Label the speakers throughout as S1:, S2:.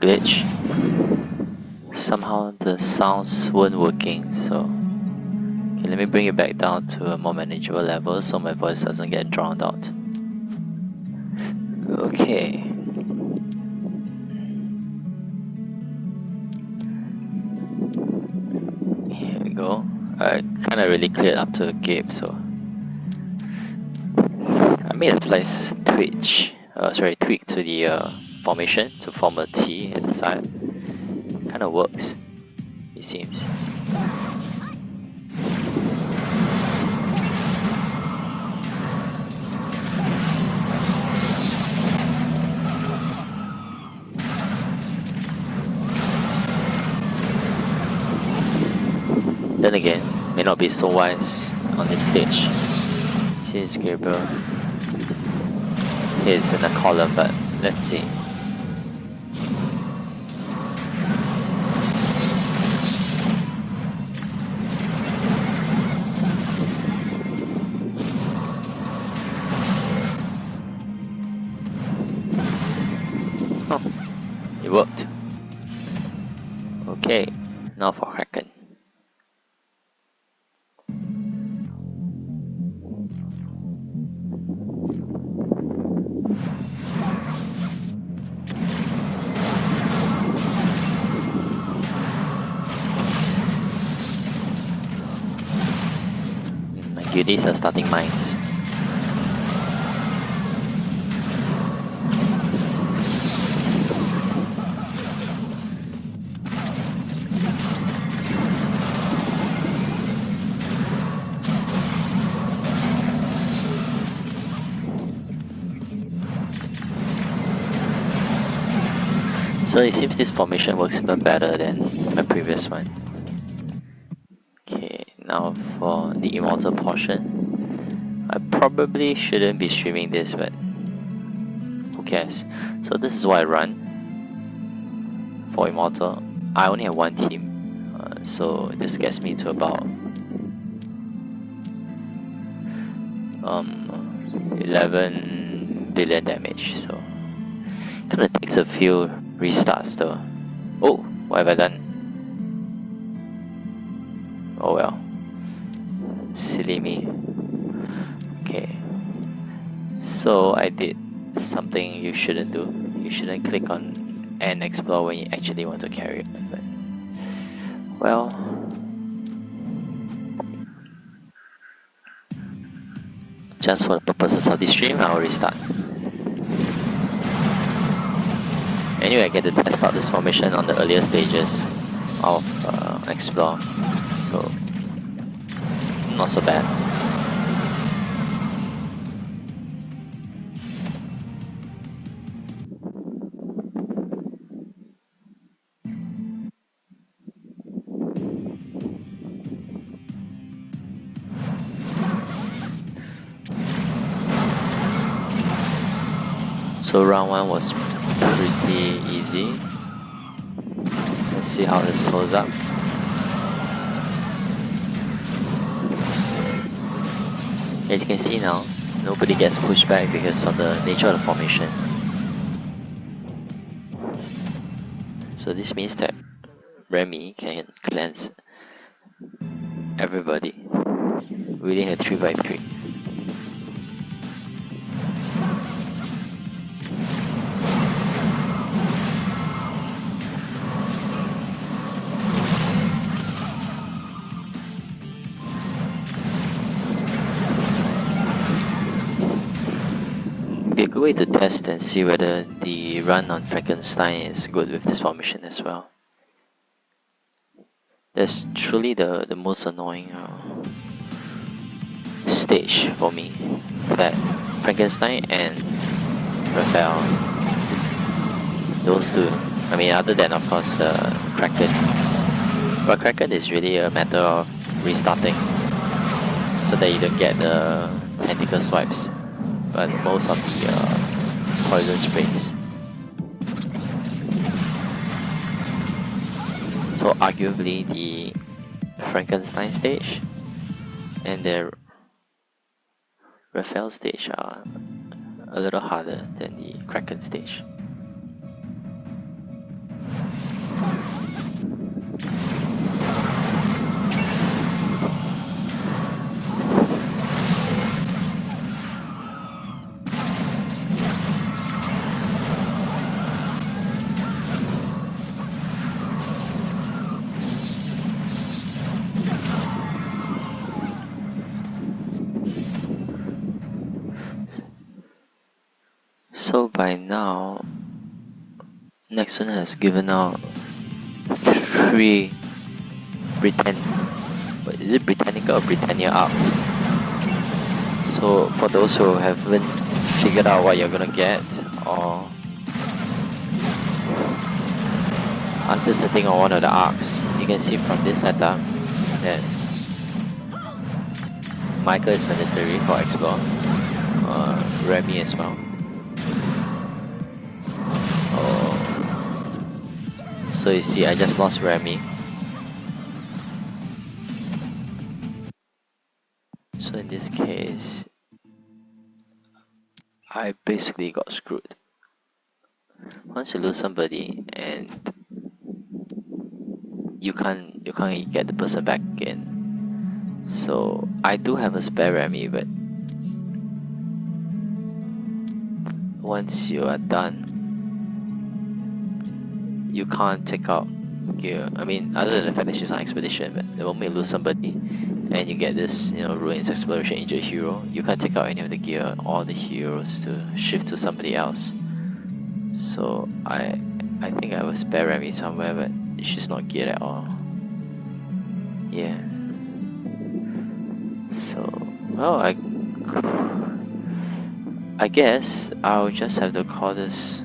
S1: glitch. Somehow the sounds weren't working, so okay, let me bring it back down to a more manageable level so my voice doesn't get drowned out. Okay. Here we go. I kind of really cleared up to Gabe, so I made a slight tweak to the formation to form a T at the side. Kind of works, it seems. Then again, may not be so wise on this stage, since Gabriel is in a column, but let's see. Oh, it worked. Okay, now for Kraken. These are starting mines. So it seems this formation works even better than my previous one. Okay, now for the Immortal portion. I probably shouldn't be streaming this, but who cares? So this is what I run for Immortal. I only have one team, so this gets me to about 11 billion damage, so kind of takes a few restarts though. Oh, what have I done? Oh well, silly me. Okay, so I did something you shouldn't do. You shouldn't click on and explore when you actually want to carry it, but well, just for the purposes of this stream, I'll restart. Anyway, I get to test out this formation on the earlier stages of Explore, so not so bad. So round 1 was pretty easy. Let's see how this holds up. As you can see now, nobody gets pushed back because of the nature of the formation. So this means that Remy can cleanse everybody within a 3x3. Be a good way to test and see whether the run on Frankenstein is good with this formation as well. That's truly the most annoying stage for me. That Frankenstein and Raphael, those two. I mean, other than of course the Kraken. But Kraken is really a matter of restarting so that you don't get the tentacle swipes. But most of the poison sprays. So arguably the Frankenstein stage and the Raphael stage are a little harder than the Kraken stage. Nexon has given out 3 is it Britannica or Britannia arcs? So for those who haven't figured out what you're gonna get, or are still sitting on one of the arcs, you can see from this setup that Micah is mandatory for Explore, Remy as well. So you see, I just lost Remy. So in this case, I basically got screwed. Once you lose somebody and you can't get the person back again. So I do have a spare Remy, but once you are done, you can't take out gear. I mean, other than the fact that she's on expedition, but the moment you lose somebody and you get this, Ruins, Exploration, Injured Hero, you can't take out any of the gear or the heroes to shift to somebody else. So I think I have a spare Remy somewhere, but she's not geared at all. Yeah. So, well, I guess I'll just have to call this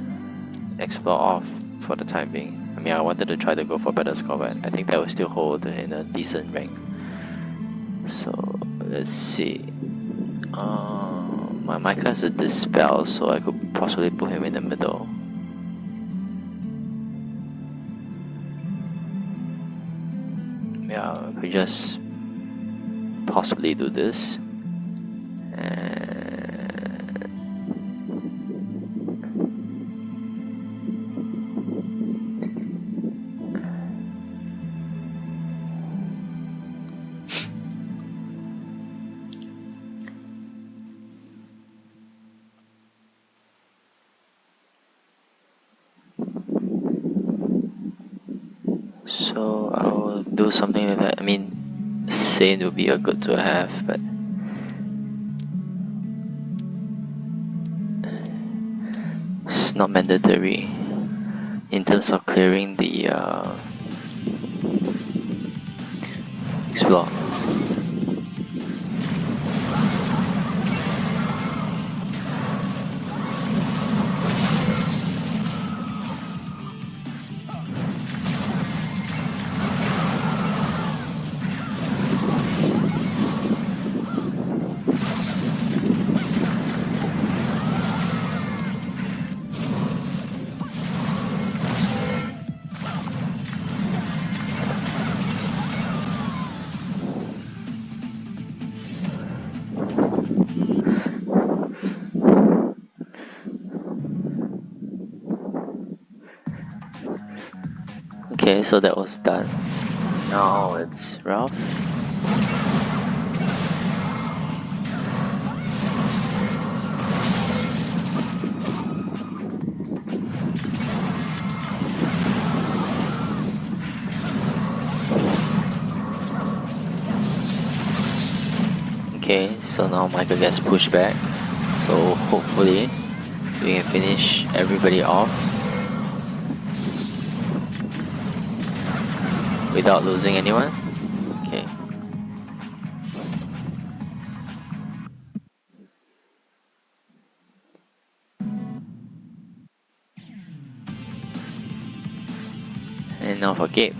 S1: Explore off for the time being. I mean, I wanted to try to go for better score, but I think that will still hold in a decent rank. So let's see. My Micah has a Dispel, so I could possibly put him in the middle. Yeah, I could just possibly do this. So I'll do something like that. I mean, Saint would be a good to have, but it's not mandatory in terms of clearing the Explore. Okay, so that was done. Now it's Ralph. Okay, so now Michael gets pushed back. So hopefully we can finish everybody off without losing anyone. Okay. And now for Gabe.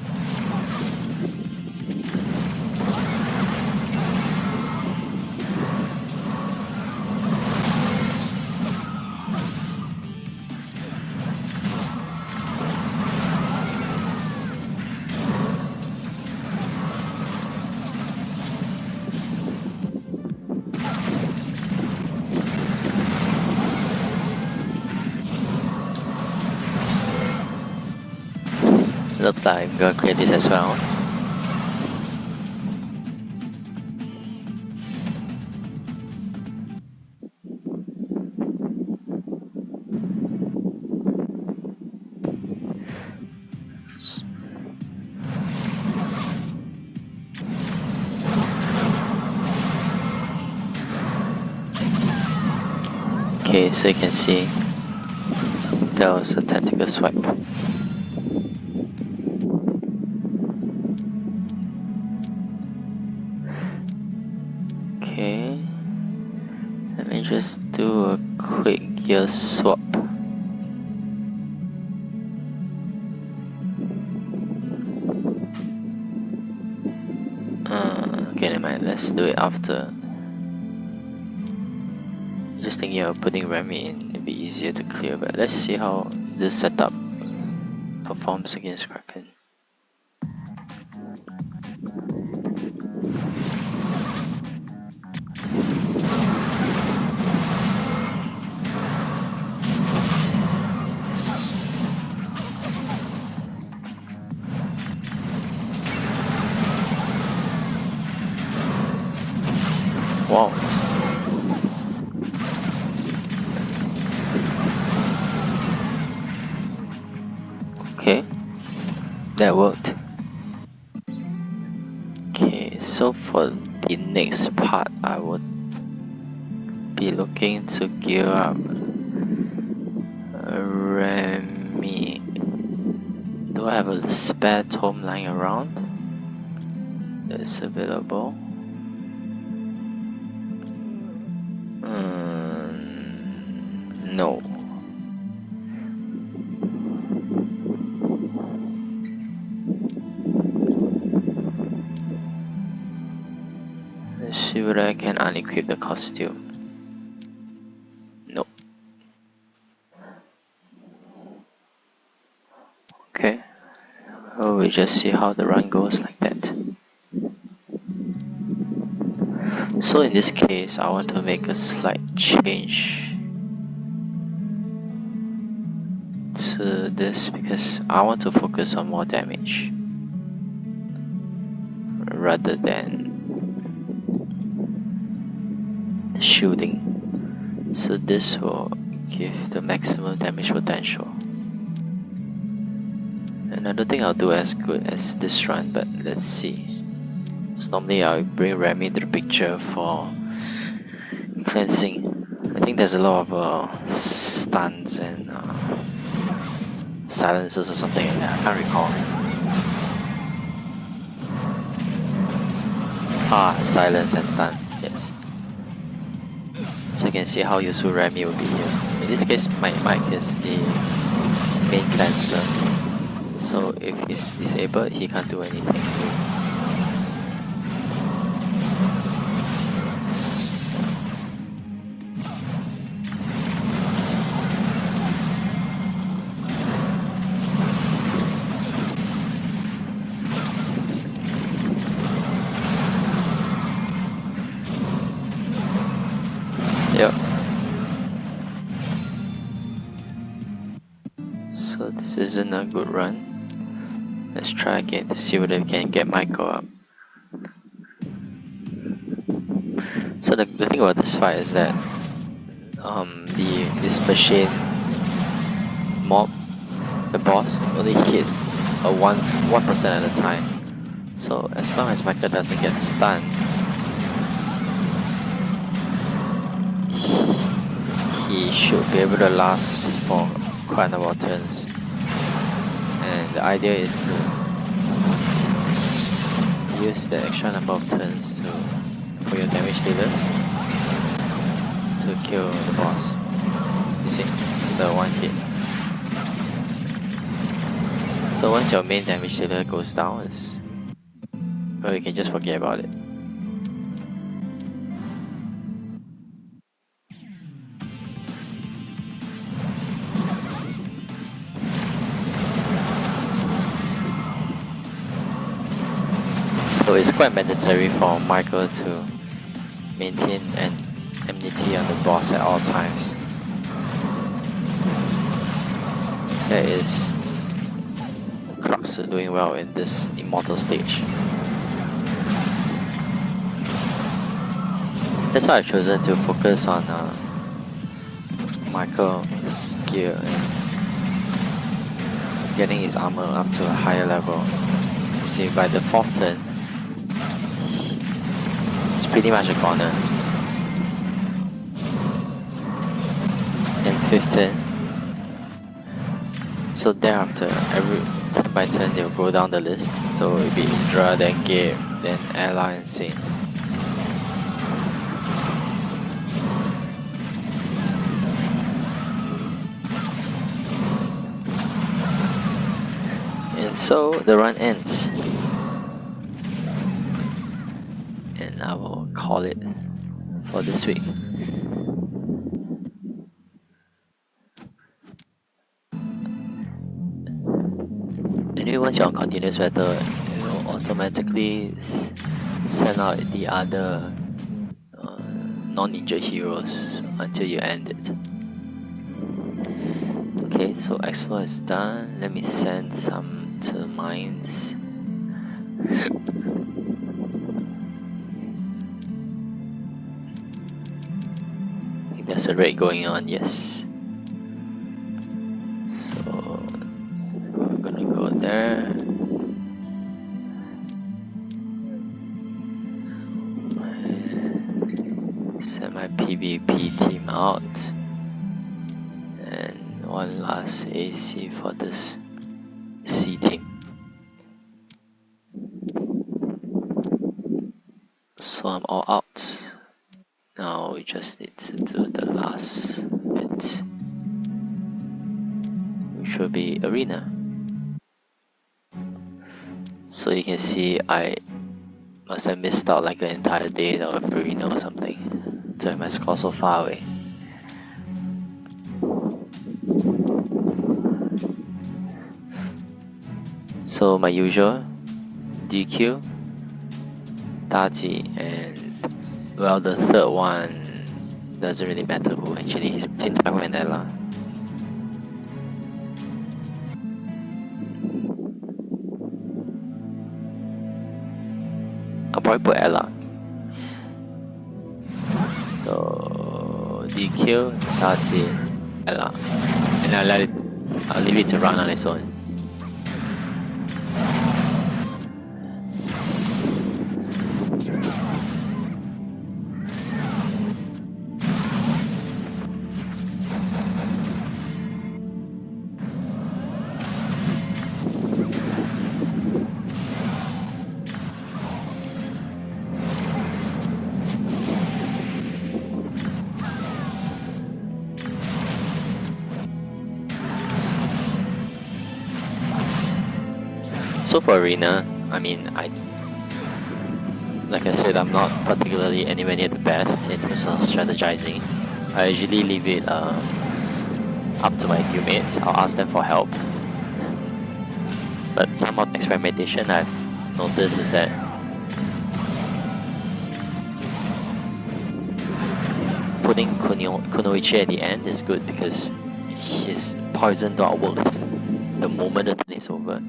S1: Looks like I'm gonna clear this as well. Okay, so you can see that was a tactical swipe. Okay, never mind. Let's do it after. Just thinking of putting Remy in, it'd be easier to clear, but let's see how this setup performs against Kraken. Wow. Okay, that worked. Okay, so for the next part, I would be looking to gear up Remy. Do I have a spare tome lying around that's available? No. Let's see whether I can unequip the costume. Nope. Okay. Well, we just see how the run goes like that. So in this case, I want to make a slight change to this because I want to focus on more damage rather than the shooting. So this will give the maximum damage potential. And I don't think I'll do as good as this run, but let's see. So normally I'll bring Remy to the picture for cleansing. I think there's a lot of stuns and silences or something like that. I can't recall. Silence and stun, yes. So you can see how useful Remy will be here. In this case, my mic is the main cleanser. So if he's disabled, he can't do anything too. Yep. So this isn't a good run. Let's try again to see whether we can get Michael up. So the thing about this fight is that this machine mob, the boss, only hits a 1% at a time. So as long as Michael doesn't get stunned, he should be able to last for quite a number of turns. And the idea is to use the extra number of turns for your damage dealers to kill the boss. You see, so one hit. So once your main damage dealer goes down, well, you can just forget about it. So it's quite mandatory for Michael to maintain an enmity on the boss at all times. That is crux to doing well in this immortal stage. That's why I've chosen to focus on Michael's gear and getting his armor up to a higher level. See, by the 4th turn, it's pretty much a corner. And 5th turn. So thereafter, every turn by turn they'll go down the list. So it'll be Indra, then Gabe, then Ella and Saint. And so the run ends. call it for this week. Anyway, once you're on continuous battle, it will automatically send out the other non-ninja heroes until you end it. Okay, so explore is done. Let me send some to mines. There's a raid going on, yes. So we're gonna go there. Send my PvP team out. And one last AC for this C team. So I'm all out. Now we just need to do the last bit, which will be arena. So you can see I must have missed out like an entire day of arena or something to have my score so far away. So my usual DQ, Daji, and well, the third one doesn't really matter who actually. It's between Taihu and Ella. I'll probably put Ella. So DQ, Daji, Ella, and I'll leave it to run on its own. So for arena, I mean, like I said, I'm not particularly anywhere near the best in terms of strategizing. I usually leave it up to my guildmates. I'll ask them for help. But some of the experimentation I've noticed is that putting Kunoichi at the end is good because his poison dot works the moment the turn is over.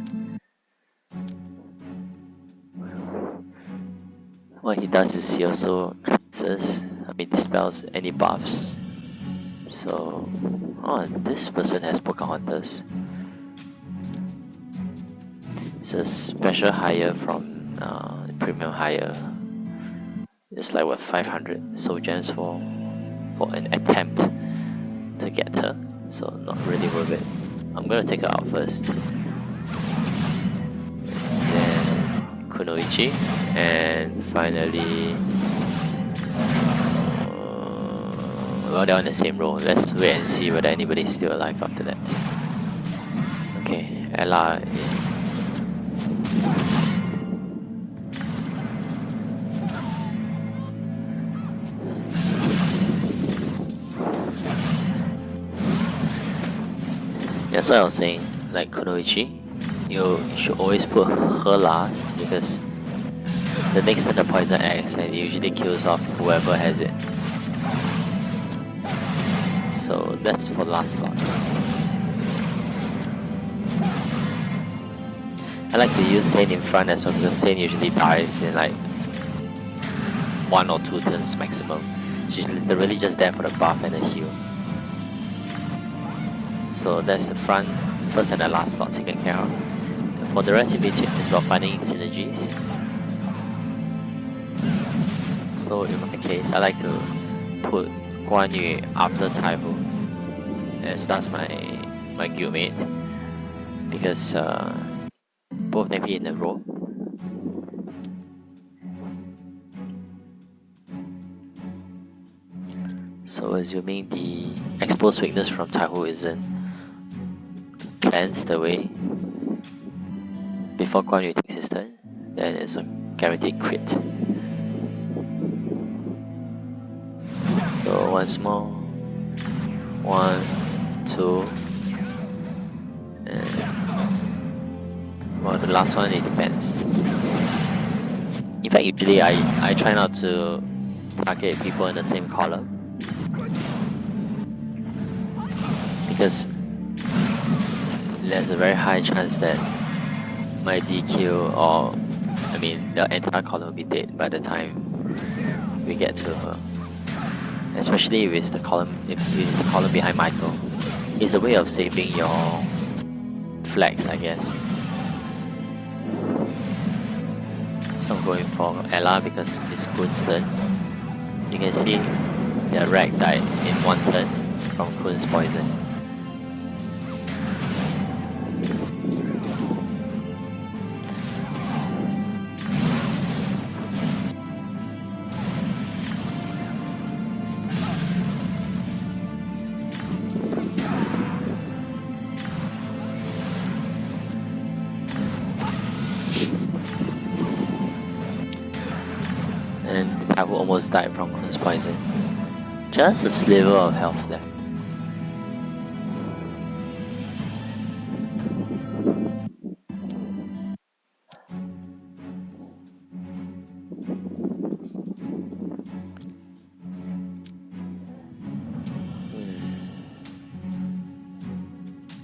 S1: What he does is he also cleanses, dispels any buffs. So, oh, this person has Pocahontas. It's a special hire from premium hire. It's like what, 500 soul gems for an attempt to get her. So not really worth it. I'm gonna take her out first. Then Kunoichi, and finally, well, they're on the same row. Let's wait and see whether anybody's still alive after that. Okay, Ella is. That's what I was saying, like Kunoichi, you should always put her last because the next turn the poison acts and it usually kills off whoever has it. So that's for last slot. I like to use Saint in front as well because Saint usually dies in like 1 or 2 turns maximum. She's literally just there for the buff and the heal. So that's the front, first and the last slot taken care of. For the rest in between, it's about finding synergies. So in my case, I like to put Guan Yu after Taihu, as that's my guildmate, because both them in a row. So assuming the exposed weakness from Taihu isn't cleansed away before Guan Yu takes his turn, then it's a guaranteed crit. So once more. 1, 2, and well, the last one, it depends. In fact, usually I try not to target people in the same column, because there's a very high chance that my DQ, or I mean the entire column, will be dead by the time we get to her. Especially if it's the column behind Michael. It's a way of saving your flags, I guess. So I'm going for Ella because it's Kun's turn. You can see the Rag died in one turn from Kun's poison. And Tahu almost died from Kun's poison. Just a sliver of health left.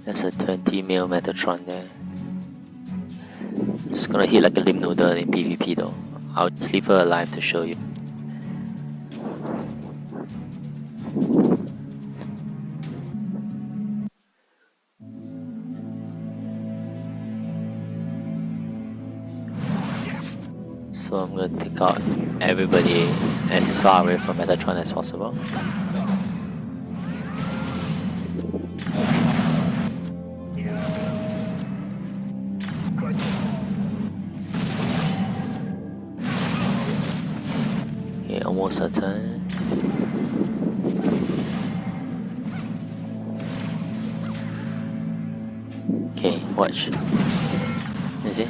S1: There's a 20 mil Metatron there. It's gonna hit like a limb noodle in PvP though. I'll just leave her alive to show you. So I'm gonna take out everybody as far away from Metatron as possible. Okay, almost a turn. Okay, watch. You see?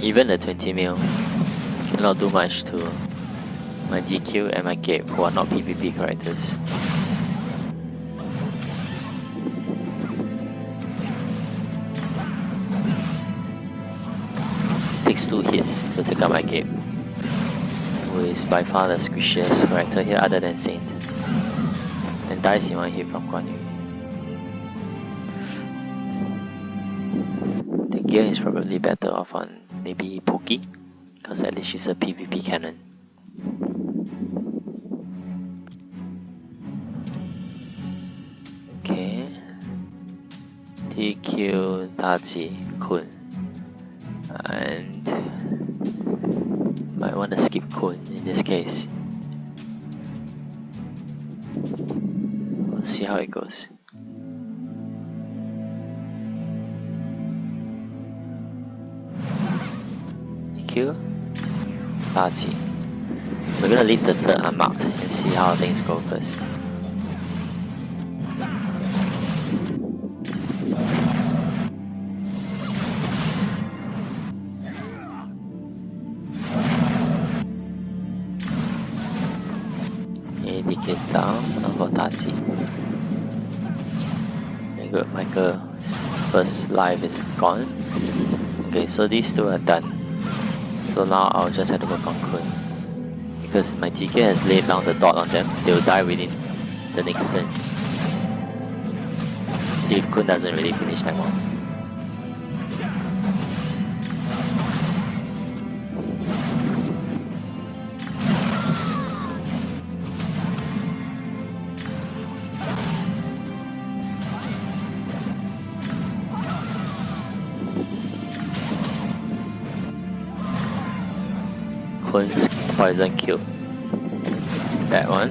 S1: Even the 20 mil cannot do much to my DQ and my Gabe, who are not PvP characters. Takes 2 hits to take out my Gabe, who is by far the squishiest character here other than Saint, and dies in 1 hit from Guan Yu. The gear is probably better off on maybe Pokey, because at least she's a PvP cannon. Okay. DQ, Taji, Kun. And might want to skip Kun in this case. We'll see how it goes. DQ, Taji. We're gonna leave the third unmarked and see how things go first. DK is down, now for Taji. Very good, Michael's first life is gone. Okay, so these two are done. So now I'll just have to work on Kun. Because my DK has laid down the dot on them, they will die within the next turn. If Kun doesn't really finish them off. Kun's poison killed that one.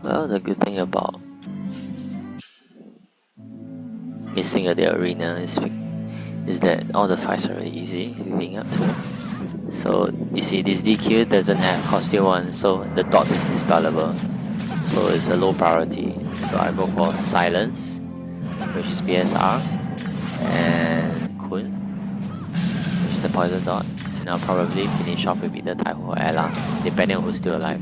S1: Well, the good thing about missing the arena is is that all the fights are really easy leading up to it. So you see this DQ doesn't have costume 1, so the dot is dispellable. So it's a low priority. So I go for Silence, which is BSR, and Kun, which is the poison dot. And I'll probably finish off with either Taihu or Ella, depending on who's still alive.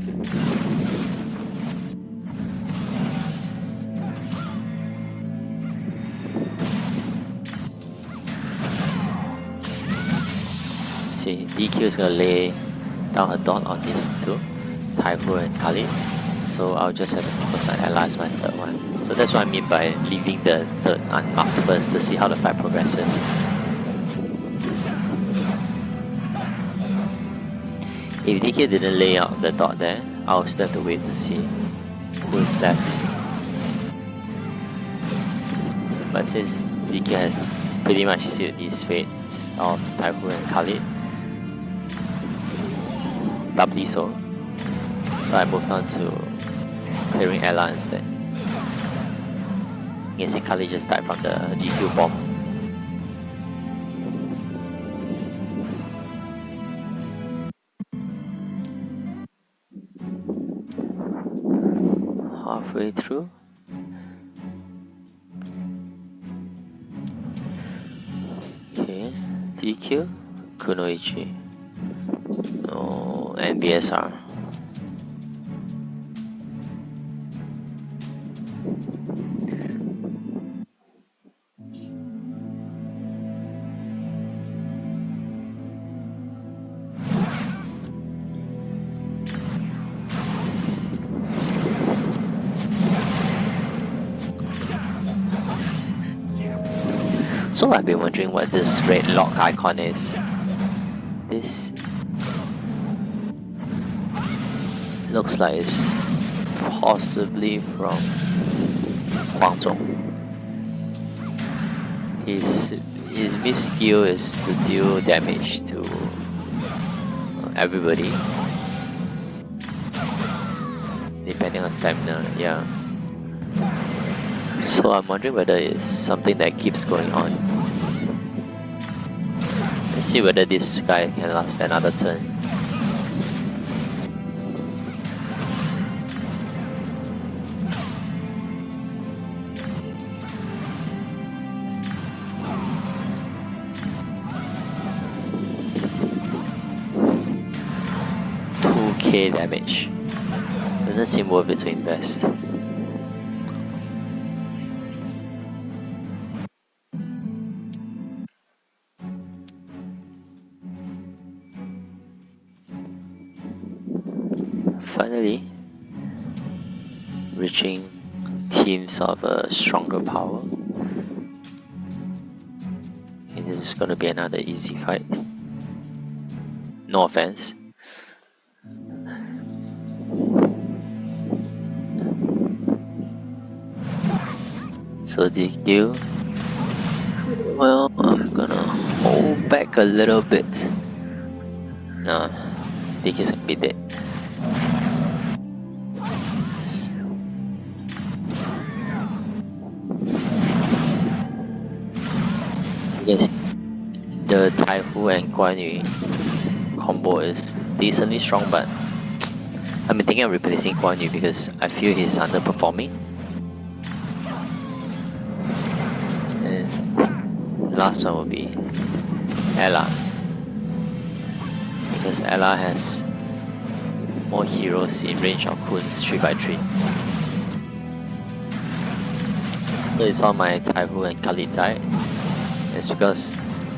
S1: See, DQ is gonna lay down her dot on these two, Taihu and Khalid. So I'll just have to focus on Ella as my third one. So that's what I mean by leaving the third unmarked first to see how the fight progresses. If DK didn't lay out the dot there, I'll still have to wait to see who is left. But since DK has pretty much sealed these fates of Taihu and Khalid, doubly so I moved on to clearing Ella instead. You can see Khalid just died from the DQ bomb. Halfway through. Okay, DQ, Kunoichi, and BSR. So I've been wondering what this red lock icon is. This looks like it's possibly from Huang Zhong. His myth skill is to deal damage to everybody, depending on stamina, yeah. So I'm wondering whether it's something that keeps going on. Let's see whether this guy can last another turn. $2,000 damage. Doesn't seem worth it to invest. Finally, reaching teams of a stronger power. And this is gonna be another easy fight. No offense. So DQ. Well, I'm gonna hold back a little bit. No, DQ's gonna be dead. Yes, the Taihu and Guan Yu combo is decently strong, but I've been thinking of replacing Guan Yu because I feel he's underperforming. And last one will be Ella, because Ella has more heroes in range of Kun's 3x3. So you saw my Taihu and Khalid died. It's because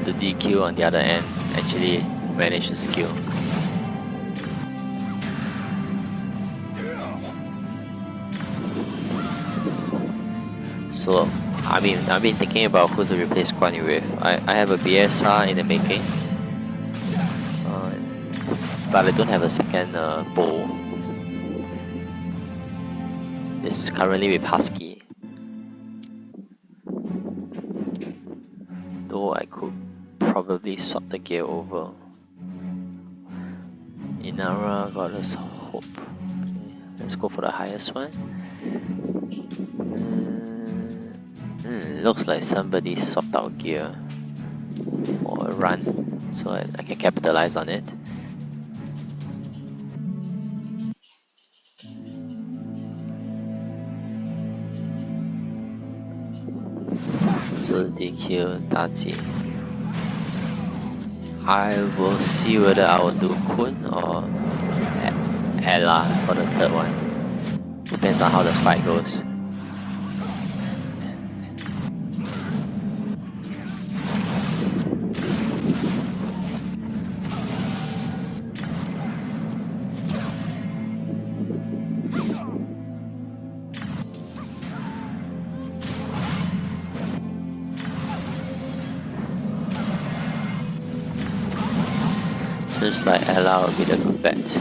S1: the DQ on the other end actually managed to skill. So I've been thinking about who to replace Guan Yu with. I have a BSR in the making, but I don't have a second bow. It's currently with Husky. Though I could probably swap the gear over. Inara, Goddess Hope. Let's go for the highest one. Looks like somebody swapped out gear. or a run, so I can capitalize on it. So DQ Daji. I will see whether I will do Kun or Ella for the third one. Depends on how the fight goes. Seems like Ella will be the good bet.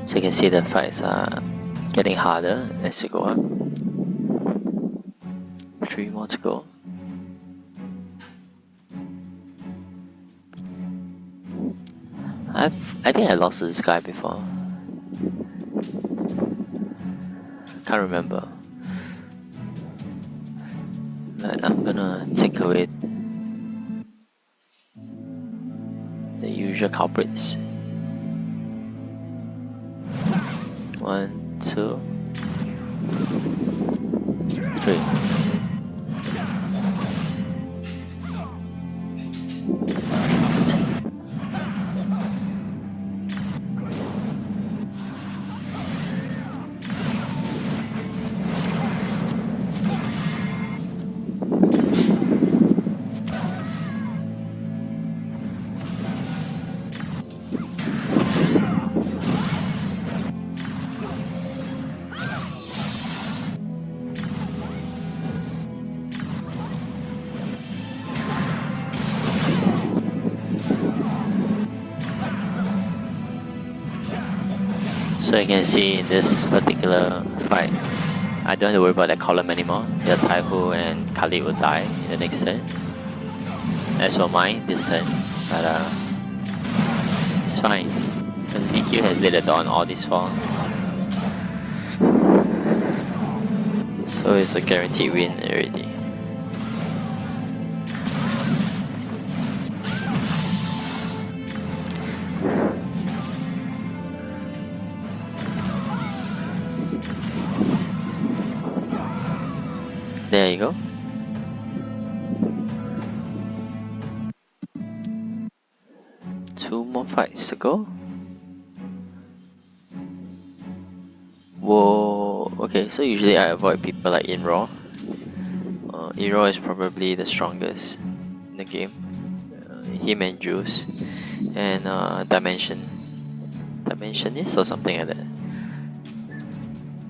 S1: So you can see the fights are getting harder as you go up. 3 more to go. I think I lost to this guy before. Can't remember. But I'm gonna take away the usual culprits. 1, 2, 3. So you can see in this particular fight, I don't have to worry about that column anymore. Either Taihu and Khalid will die in the next turn. As for mine this turn, but it's fine. Because DQ has laid it on all these 4. So it's a guaranteed win already. There you go. Two more fights to go. Whoa, okay, so usually I avoid people like Inro. Inro is probably the strongest in the game. Him and Juice. And Dimensionist or something like that.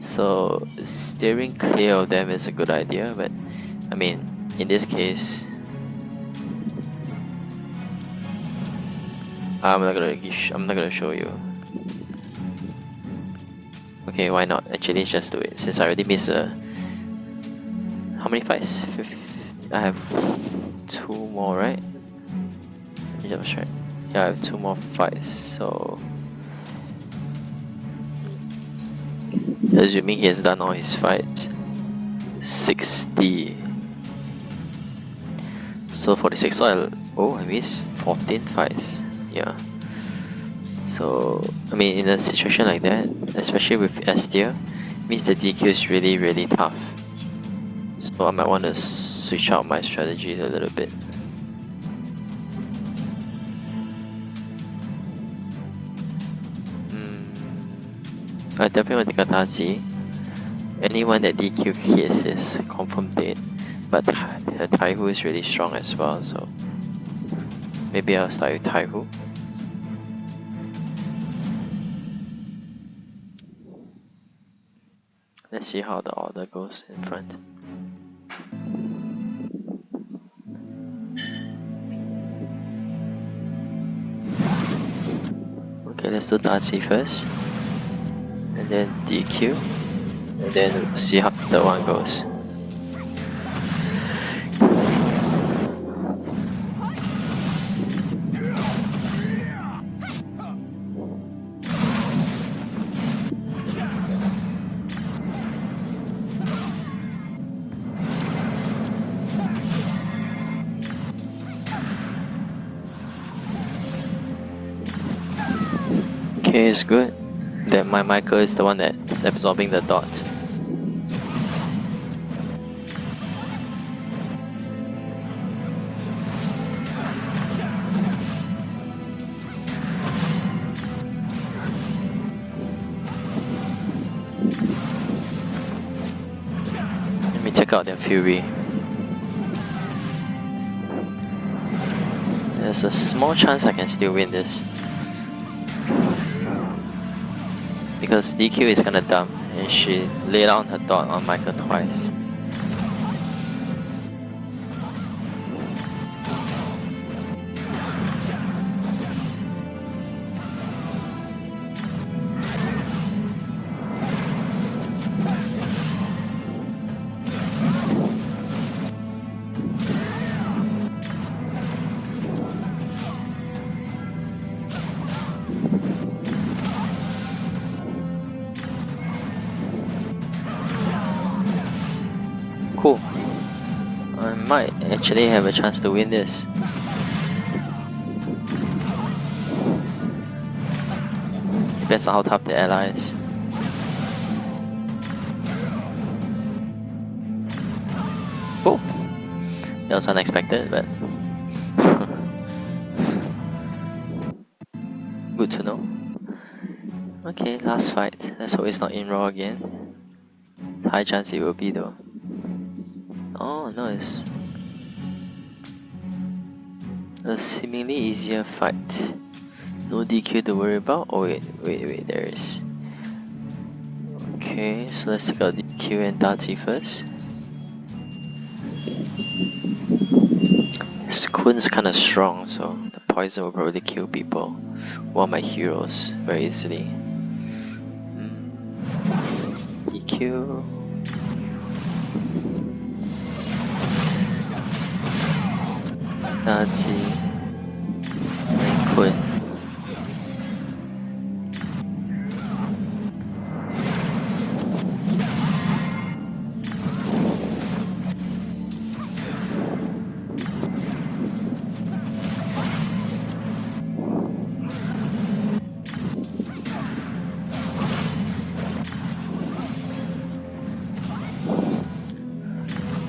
S1: So steering clear of them is a good idea, but I mean, in this case, I'm not gonna show you. Okay, why not? Actually, just do it since I already missed how many fights? I have 2 more, right? Let me double check. Yeah, I have 2 more fights, so assuming he has done all his fights, 60. So 46. So I missed 14 fights. Yeah. So I mean, in a situation like that, especially with S tier, means the DQ is really tough. So I might want to switch out my strategy a little bit. I definitely want to take a Tachi. Anyone that DQ hits is confirmed dead. But Taihu is really strong as well, so maybe I'll start with Taihu. Let's see how the order goes in front. Okay, let's do Tachi first. And then DQ. And then see how the one goes. Okay, it's good. That my Michael is the one that's absorbing the dot. Let me check out their Fury. There's a small chance I can still win this. Because DQ is kinda dumb and she laid down her dot on Michael twice. Cool. I might actually have a chance to win this. Depends on how tough the ally is. Oh! That was unexpected, but good to know. Okay, last fight. Let's hope it's not in Raw again. High chance it will be though. Oh no, it's a seemingly easier fight. No DQ to worry about. Oh wait, there is. Okay, so let's take out DQ and Dachi first. This Kun's kinda strong, so the poison will probably kill people. One of my heroes very easily. DQ. Dachi and Kun.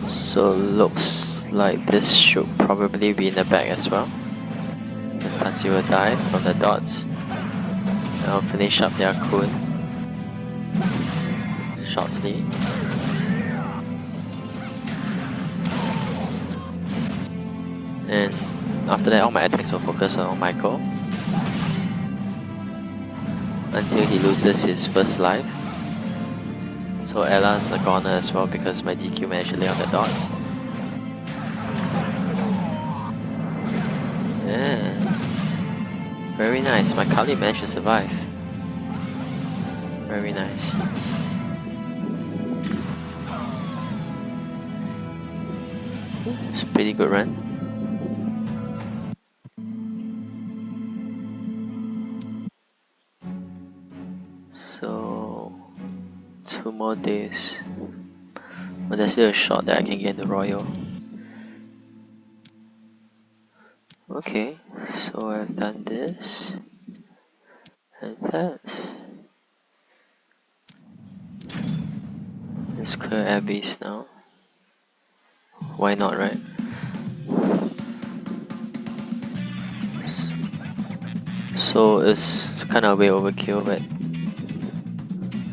S1: So looks like this should probably be in the back as well. Because Tatsu will die from the dots. I'll finish up their Kun shortly. And after that all my attacks will focus on Michael until he loses his first life. So Ella's a goner as well because my DQ managed to lay on the dots. Yeah. Very nice, my Kali managed to survive. Very nice. It's a pretty good run. So 2 more days. But there's still a shot that I can get the Royal. Okay, so I've done this and that. Let's clear Abyss now. Why not, right? So it's kind of a bit overkill, but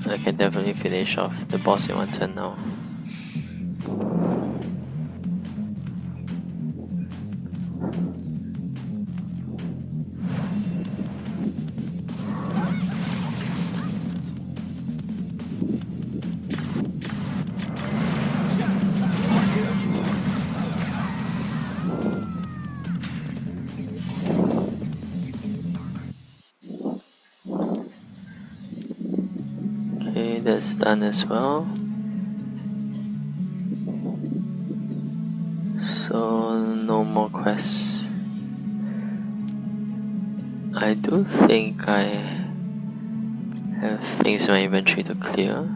S1: I can definitely finish off the boss in one turn now. Okay, that's done as well. So no more quests. I do think I have things in my inventory to clear.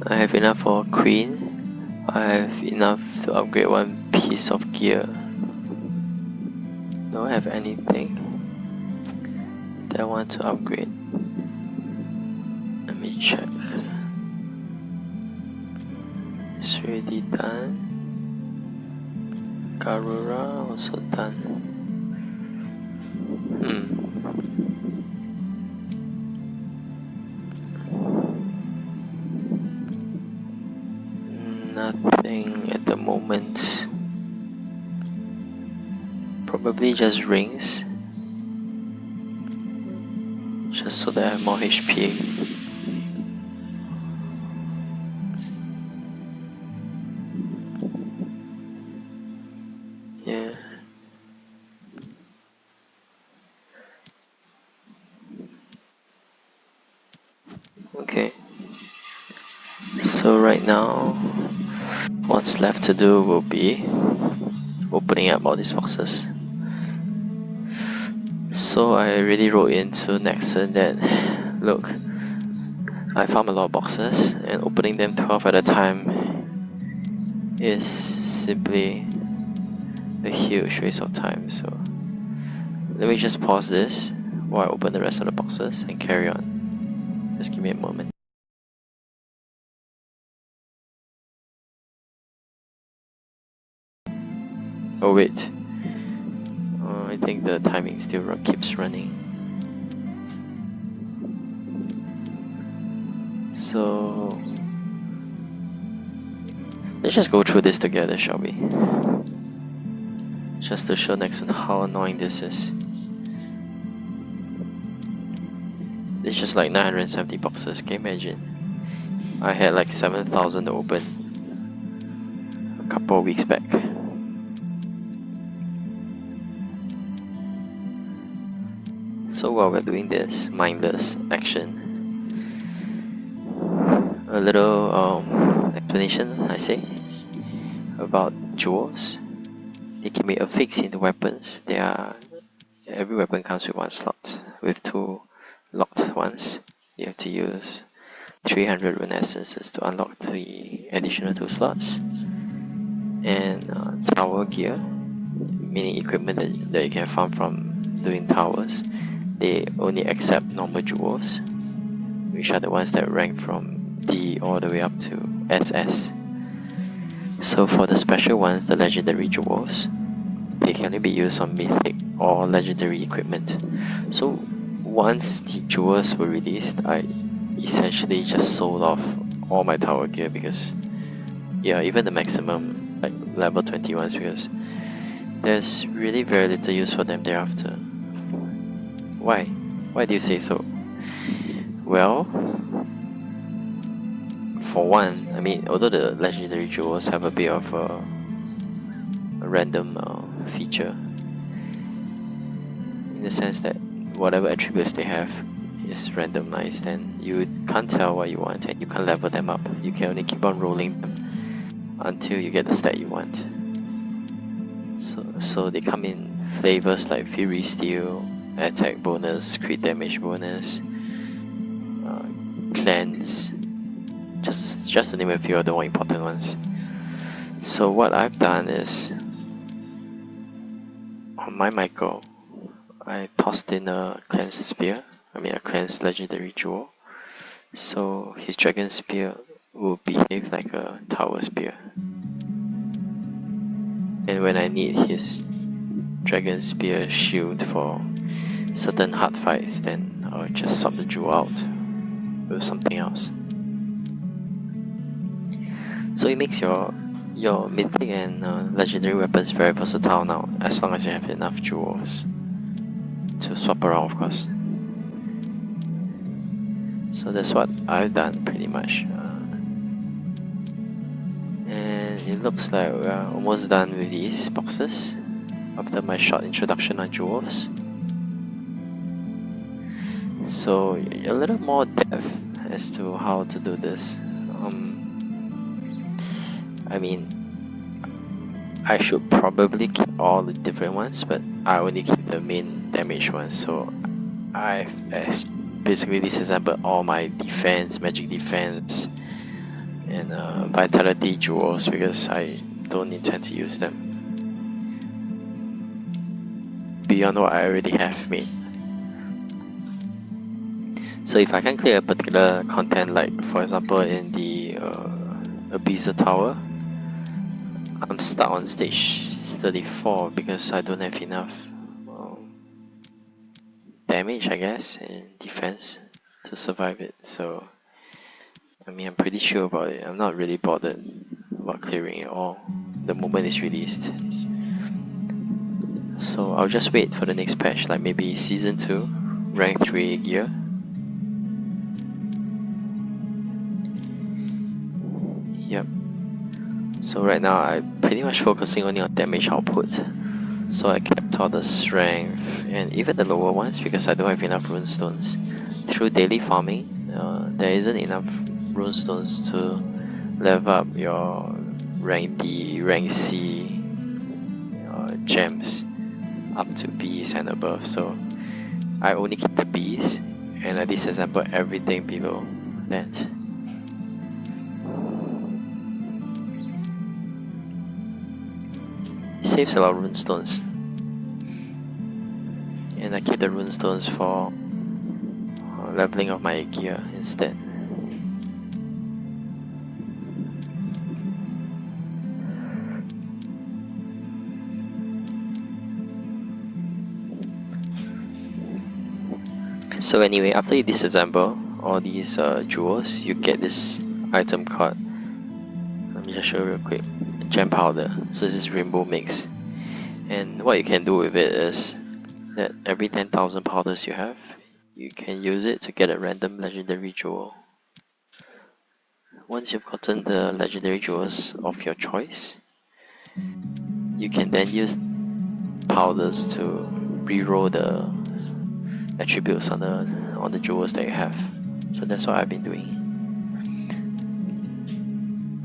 S1: I have enough for a queen. I have enough to upgrade one piece of gear. Do I have anything that I want to upgrade? Let me check. It's already done. Garura also done. Nothing at the moment. Probably just rings. Just so that I have more HP. Yeah. Okay. So right now, what's left to do will be opening up all these boxes. So I really wrote into Nexon that, look, I found a lot of boxes and opening them 12 at a time is simply a huge waste of time. So let me just pause this while I open the rest of the boxes and carry on. Just give me a moment. Oh wait, I think the timing still keeps running. So let's just go through this together, shall we? Just to show Nexon how annoying this is. It's just like 970 boxes, can you imagine? I had like 7,000 to open a couple of weeks back. So while we're doing this mindless action, a little explanation, I say, about jewels. They can be affixed into weapons. Every weapon comes with one slot, with two locked ones. You have to use 300 rune essences to unlock the additional 2 slots. And tower gear, meaning equipment that you can farm from doing towers. They only accept normal jewels, which are the ones that rank from D all the way up to SS. So for the special ones, the legendary jewels, they can only be used on mythic or legendary equipment. So once the jewels were released, I essentially just sold off all my tower gear because, yeah, even the maximum like level 21s, because there's really very little use for them thereafter. Why? Why do you say so? Well, for one, I mean, although the legendary jewels have a bit of a random feature, in the sense that whatever attributes they have is randomized and you can't tell what you want and you can't level them up. You can only keep on rolling them until you get the stat you want. So they come in flavors like Fury Steel, attack bonus, crit damage bonus, cleanse, just to name a few of the more important ones. So what I've done is, on my Michael, I tossed in a cleansed spear, a cleansed legendary jewel. So his dragon spear will behave like a tower spear. And when I need his dragon spear shield for certain hard fights, then I'll just swap the jewel out with something else. So it makes your mythic and legendary weapons very versatile now, as long as you have enough jewels to swap around, of course. So that's what I've done pretty much. And it looks like we're almost done with these boxes after my short introduction on jewels. So a little more depth as to how to do this. I mean, I should probably keep all the different ones, but I only keep the main damage ones. So I've basically disassembled all my defense, magic defense, and vitality jewels because I don't intend to use them beyond what I already have made. So if I can clear a particular content, like for example in the Abyssal Tower, I'm stuck on stage 34 because I don't have enough damage, I guess, and defense to survive it. So I mean, I'm pretty sure about it. I'm not really bothered about clearing it all the moment it's released. So I'll just wait for the next patch, like maybe Season 2, Rank 3 gear. Yep. So right now I'm pretty much focusing only on damage output. So I kept all the strength and even the lower ones because I don't have enough runestones. Through daily farming, there isn't enough runestones to level up your rank D, rank C gems up to Bs and above. So I only keep the Bs and I disassemble everything below that. It saves a lot of runestones. And I keep the runestones for leveling of my gear instead. So anyway, after you disassemble all these jewels, you get this item called, let me just show you real quick, gem powder. So this is rainbow mix, and what you can do with it is that every 10,000 powders you have, you can use it to get a random legendary jewel. Once you've gotten the legendary jewels of your choice, you can then use powders to reroll the attributes on the jewels that you have. So that's what I've been doing.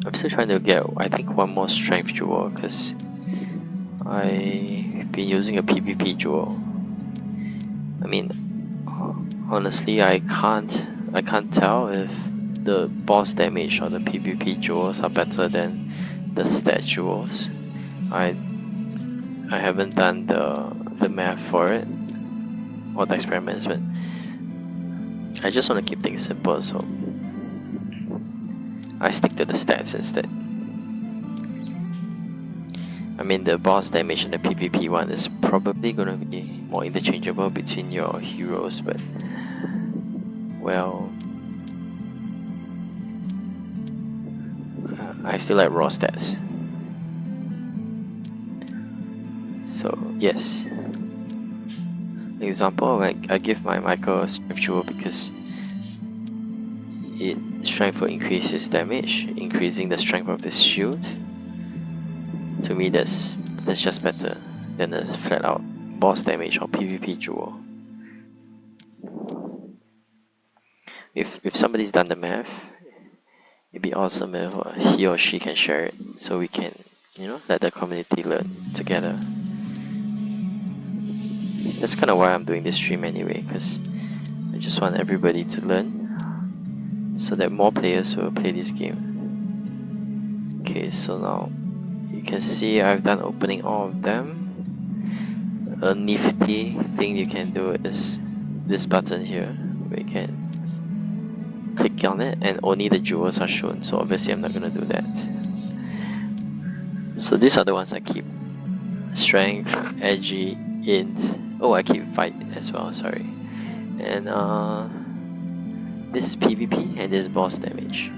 S1: I'm still trying to get, I think, one more strength jewel because I've been using a PvP jewel. I mean, honestly, I can't tell if the boss damage or the PvP jewels are better than the stat jewels. I haven't done the math for it or the experiments, but I just want to keep things simple, so I stick to the stats instead. I mean, the boss damage and the PvP one is probably gonna be more interchangeable between your heroes, but well, I still like raw stats. So yes. Example, like I give my Michael a strength jewel because strength will increase his damage, increasing the strength of his shield. To me, that's just better than a flat out boss damage or PvP jewel. If somebody's done the math, it'd be awesome if he or she can share it so we can, let the community learn together. That's kind of why I'm doing this stream anyway, because I just want everybody to learn so that more players will play this game. Okay, so now you can see I've done opening all of them. A nifty thing you can do is this button here, where you can click click on it and only the jewels are shown, so obviously I'm not gonna do that. So these are the ones I keep. Strength, edgy, int. Oh, I keep fight as well, sorry. And this is PvP and this boss damage.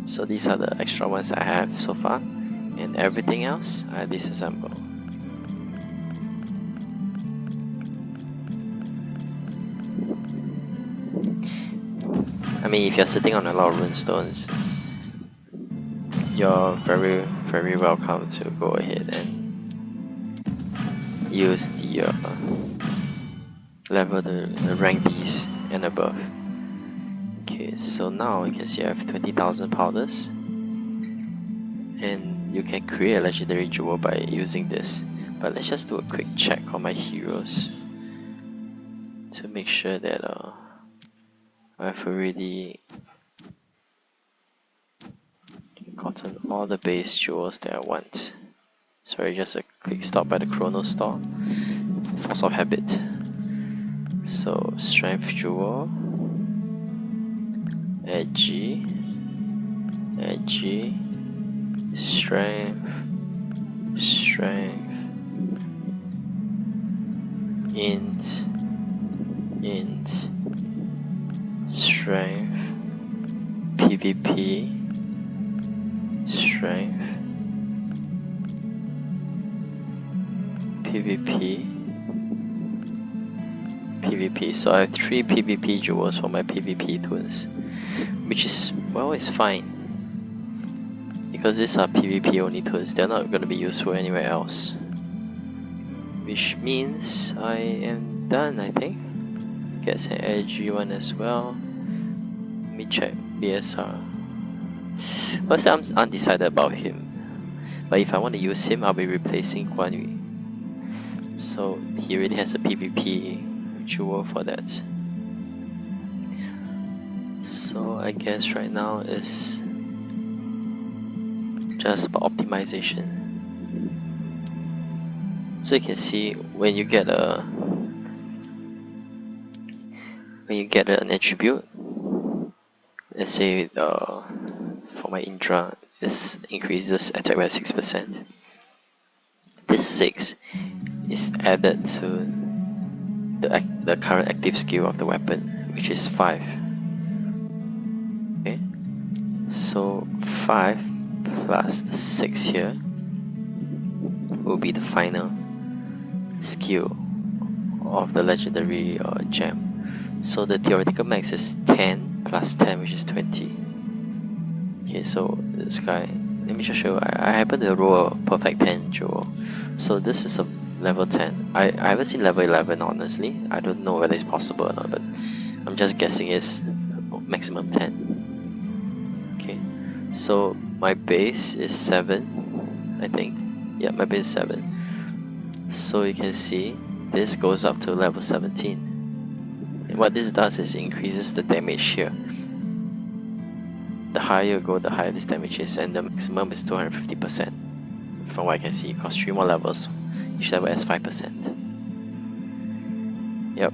S1: So these are the extra ones I have so far, and everything else I disassemble. I mean, if you're sitting on a lot of runestones, you're very welcome to go ahead and use the level the rank these and above. Okay, so now you can see I have 20,000 powders, and you can create a legendary jewel by using this. But let's just do a quick check on my heroes to make sure that I've already gotten all the base jewels that I want. Sorry, just a quick stop by the Chrono store. Force of habit. So strength jewel, edgy, strength, int, strength, PvP, strength, PvP. So I have 3 PvP jewels for my PvP toons, which is, well, it's fine, because these are PvP only toons. They're not going to be useful anywhere else, which means I am done, I think. Gets an edgy one as well. Let me check BSR. First, I'm undecided about him, but if I want to use him, I'll be replacing Guan Yu. So he already has a PvP jewel for that. So I guess right now is just about optimization. So you can see when you get an attribute, let's say for my Indra, this increases attack by 6%. This 6 is added to the current active skill of the weapon, which is 5. Okay, so 5 plus the 6 here will be the final skill of the legendary gem. So the theoretical max is 10 plus 10, which is 20. Okay, so this guy, let me just show you. I happen to roll a perfect 10 jewel. So this is a level 10. I haven't seen level 11, honestly. I don't know whether it's possible or not, but I'm just guessing it's maximum 10. Okay, so my base is 7, I think. Yeah, my base is 7. So you can see this goes up to level 17. And what this does is it increases the damage here. The higher you go, the higher this damage is, and the maximum is 250%. From what I can see, it costs 3 more levels. Each level has 5%. Yep.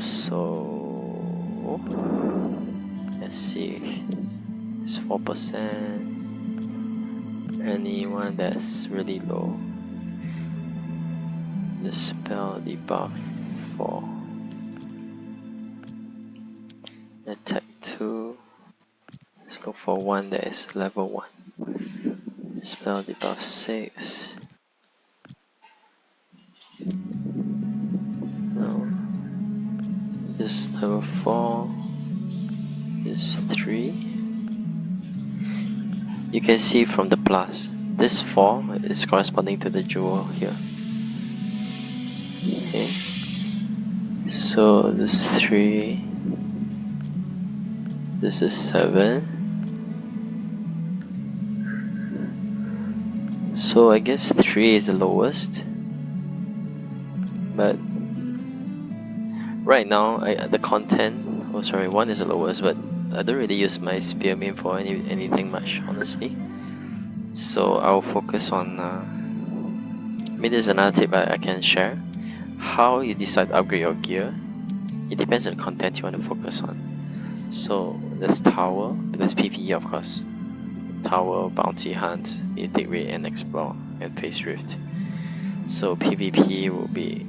S1: So let's see. It's 4%. Anyone that's really low. The spell debuff 4. Attack 2. Let's look for one that is level 1. Spell debuff 6. No. This level 4. This 3. You can see from the plus, this 4 is corresponding to the jewel here. Okay. So this 3. This is 7. So I guess 3 is the lowest. But right now, the content, oh sorry, 1 is the lowest, but I don't really use my spearman for anything much, honestly. So I'll focus on, maybe there's another tip I can share. How you decide to upgrade your gear, it depends on the content you want to focus on. So There's Tower, there's PvE of course. Tower, Bounty Hunt, Mythic Raid, and Explore, and Phase Rift. So PvP will be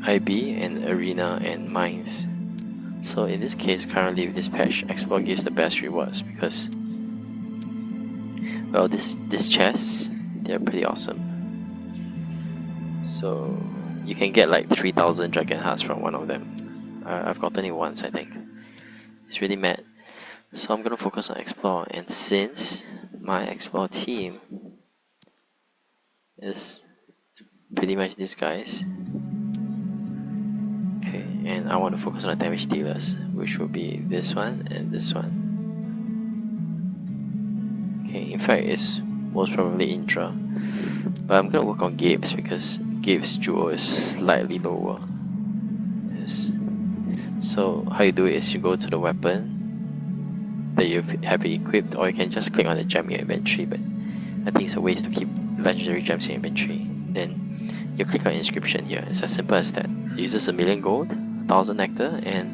S1: IB and Arena and Mines. So in this case, currently with this patch, Explore gives the best rewards because, well, this chests, they're pretty awesome. So you can get like 3,000 Dragon Hearts from one of them. I've gotten it once, I think. It's really mad. So I'm gonna focus on Explore, and since my Explore team is pretty much these guys, okay, and I want to focus on the damage dealers, which will be this one and this one. Okay, in fact it's most probably Intra, but I'm gonna work on Gabe's because Gabe's jewel is slightly lower. Yes. So how you do it is you go to the weapon that you have it equipped, or you can just click on the gem in your inventory, but I think it's a waste to keep legendary gems in your inventory. Then you click on inscription here. It's as simple as that. It uses 1,000,000 gold, 1,000 nectar, and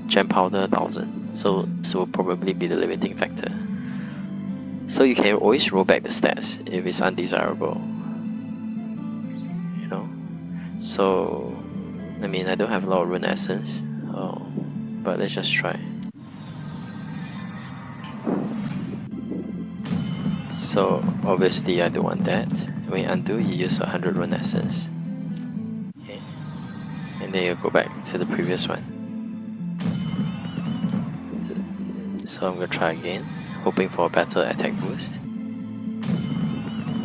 S1: gem powder 1,000. So this will probably be the limiting factor. So you can always roll back the stats if it's undesirable, you know. So I mean, I don't have a lot of rune essence, but let's just try. So obviously I don't want that. When you undo, you use 100 rune essence. Okay. And then you go back to the previous one. So I'm gonna try again, hoping for a better attack boost.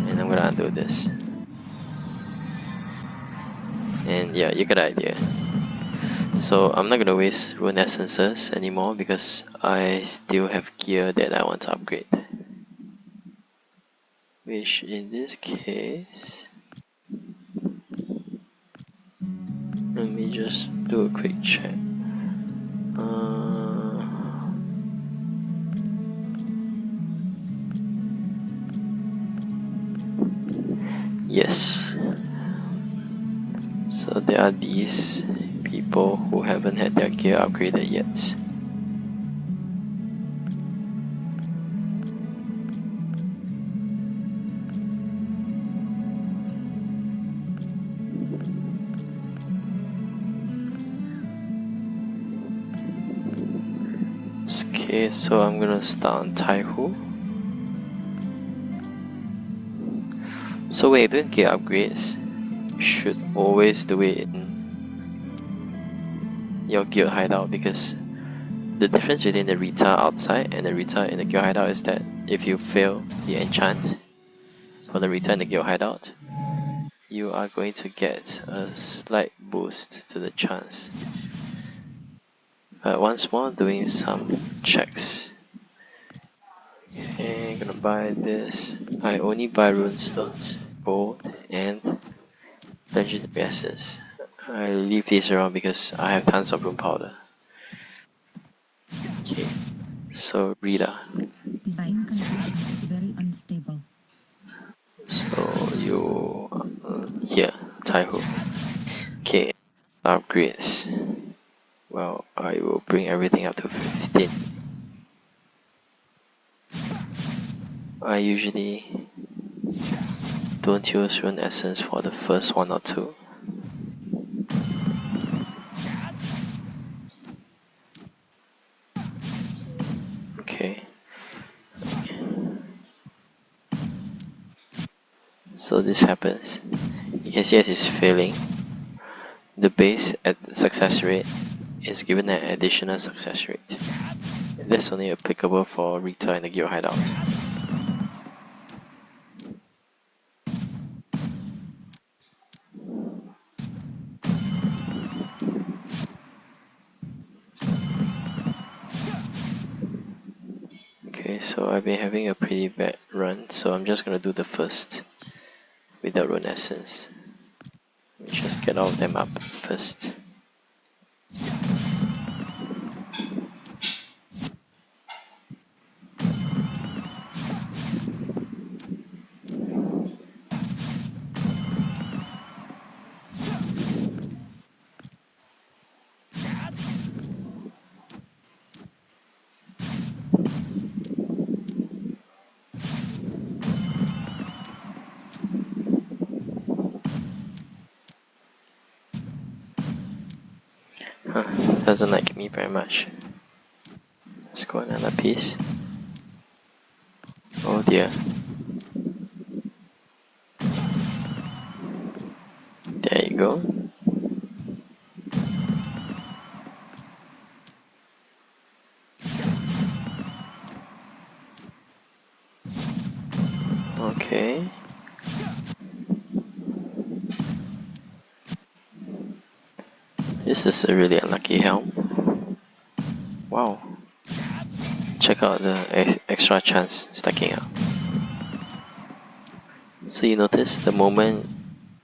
S1: And I'm gonna undo this. And yeah, you get the idea. So I'm not gonna waste rune essences anymore because I still have gear that I want to upgrade. Which in this case, let me just do a quick check. Yes. So there are these people who haven't had their gear upgraded yet. Okay, so I'm gonna start on Taihu. So when you're doing gear upgrades, you should always do it in your guild hideout, because the difference between the Rita outside and the Rita in the guild hideout is that if you fail the enchant for the Rita in the guild hideout, you are going to get a slight boost to the chance. But once more, doing some checks. Okay, I'm gonna buy this. I only buy runestones, gold, and legendary essence. I leave these around because I have tons of rune powder. Okay, so Rita.
S2: Design condition is very unstable.
S1: So you here, Taihu. Okay, upgrades. Well, I will bring everything up to 15. I usually don't use rune essence for the first 1 or 2. Okay. So this happens. You can see as it's failing, the base at success rate is given an additional success rate. That's only applicable for Rita in the guild hideout. Okay, so I've been having a pretty bad run, so I'm just gonna do the first without rune essence. Let me just get all of them up first. doesn't like me very much. Let's go another piece. Oh dear. There you go. Okay. This is a really unlucky helm. Wow. Check out the extra chance stacking up. So you notice the moment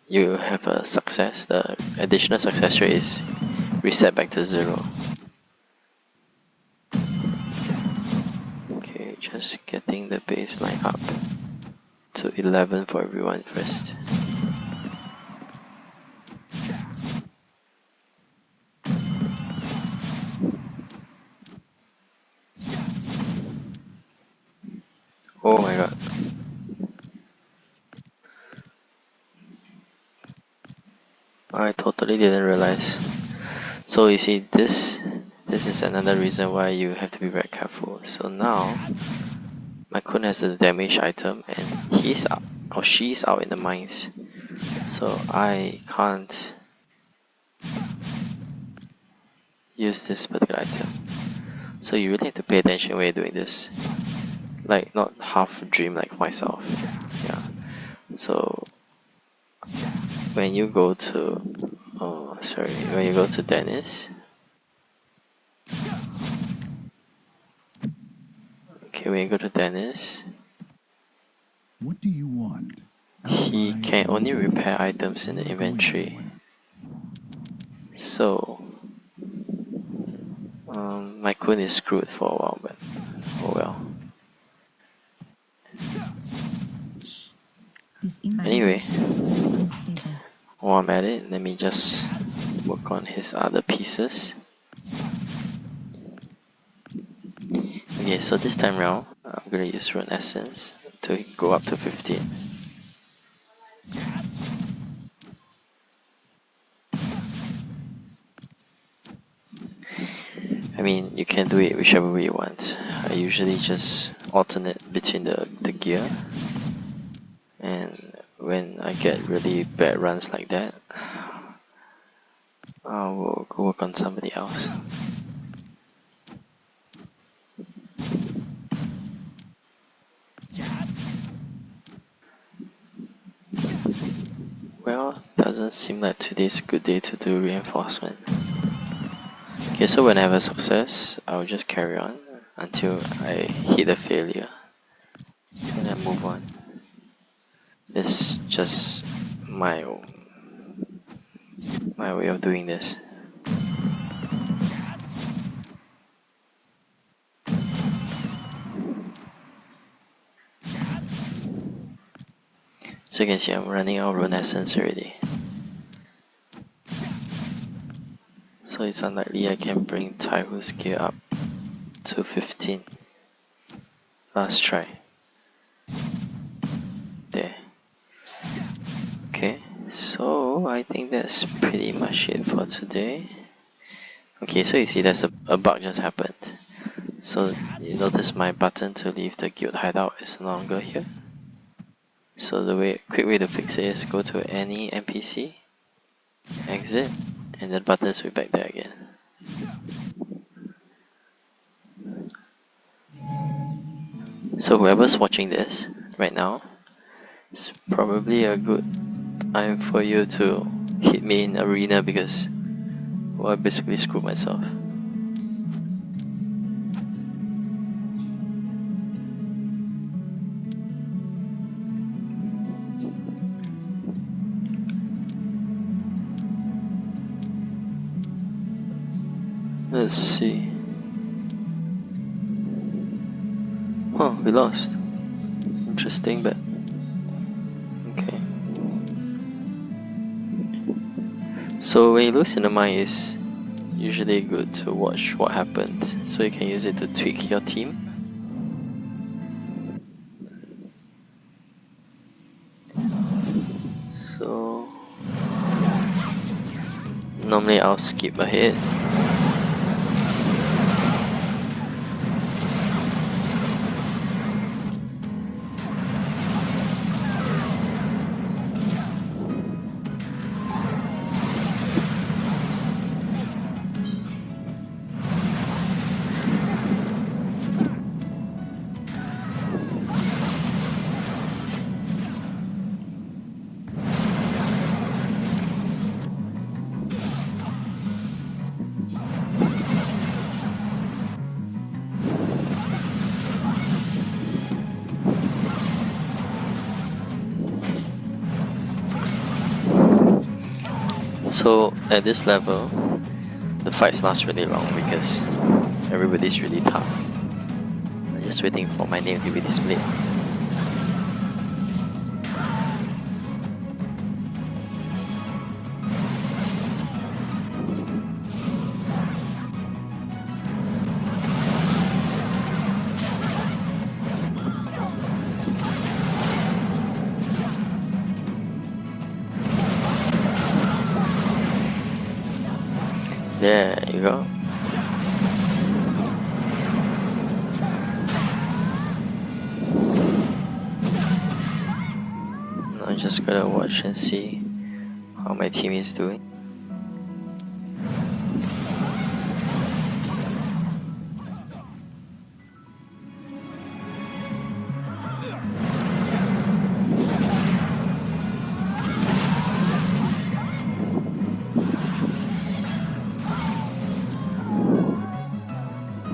S1: you have a success, the additional success rate is reset back to 0. Okay, just getting the baseline up to 11 for everyone first. Oh my god. I totally didn't realize. So you see, this is another reason why you have to be very careful. So now my Kun has a damage item and he's out or she's out in the mines. So I can't use this particular item. So you really have to pay attention when you're doing this. Like not half dream like myself. Yeah. So when you go to when you go to Dennis. Okay, when you go to Dennis,
S3: what do you want?
S1: He can only repair items in the inventory. So my Kun is screwed for a while, but oh well. Anyway, while I'm at it, let me just work on his other pieces. Okay, so this time round, I'm gonna use Rune Essence to go up to 15. I mean, you can do it whichever way you want. I usually just alternate between the gear, and when I get really bad runs like that, I will go work on somebody else. Well, doesn't seem like today's a good day to do reinforcement. Okay, so when I have a success, I'll just carry on until I hit a failure, and then move on. It's just my way of doing this. So you can see I'm running out of Rune Essence already. So it's unlikely I can bring Taihu's gear up to 15. Last try. There. Okay, so I think that's pretty much it for today. Okay, so you see there's a bug just happened. So you notice my button to leave the guild hideout is no longer here. So the quick way to fix it is go to any NPC, exit, and then buttons will be back there again. So whoever's watching this right now, it's probably a good time for you to hit me in arena because well, I basically screwed myself. Let's see. Oh, we lost. Interesting, but okay. So when you lose in the mine, it's usually good to watch what happened, so you can use it to tweak your team. So normally I'll skip ahead So at this level, the fights last really long because everybody's really tough. I'm just waiting for my name to be displayed. There you go. Now I'm just gonna watch and see how my team is doing.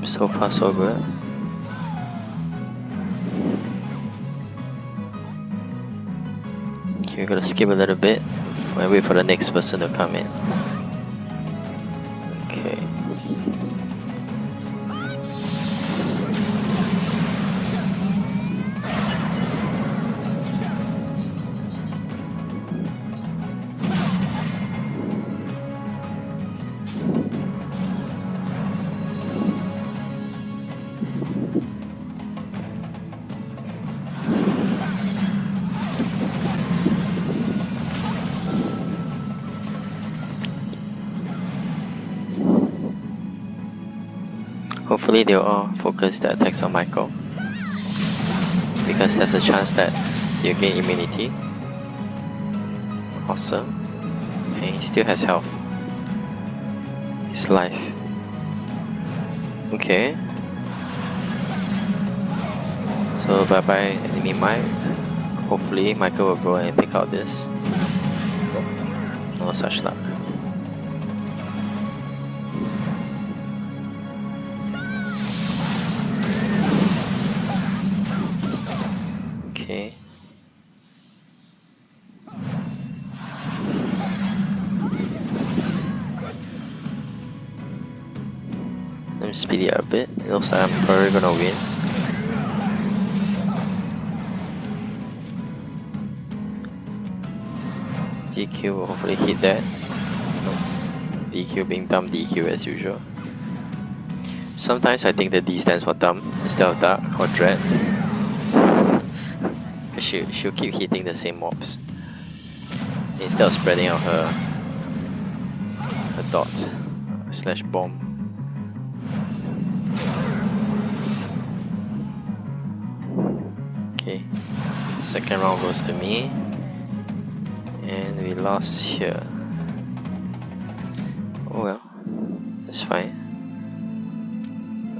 S1: So far so good. Okay, we're gonna skip a little bit and wait for the next person to come in. Okay. Hopefully they'll all focus their attacks on Michael, because there's a chance that he'll gain immunity. Awesome. And he still has health. His life. Okay. So bye bye enemy Mike. Hopefully Michael will go and take out this. No such luck. Okay. Let me speed it up a bit. It looks like I'm probably gonna win. DQ will hopefully hit that. DQ being dumb DQ as usual. Sometimes I think that D stands for dumb instead of dark or dread. She'll keep hitting the same mobs instead of spreading out her dot slash bomb. Okay, second round goes to me, and we lost here. Oh well, that's fine.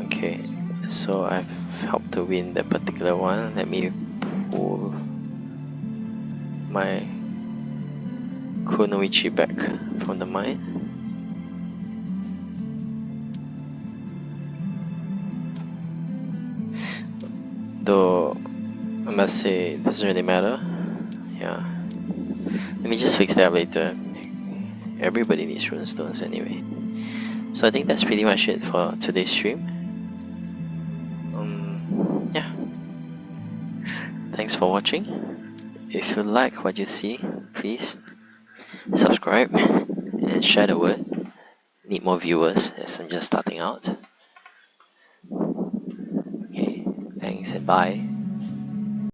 S1: Okay, so I've helped to win that particular one. Let me pull my Kunoichi back from the mine. Though I must say it doesn't really matter. Yeah. Let me just fix that later. Everybody needs runestones anyway. So I think that's pretty much it for today's stream. Yeah. Thanks for watching. If you like what you see, please subscribe and share the word. Need more viewers as I'm just starting out. Okay, thanks and bye.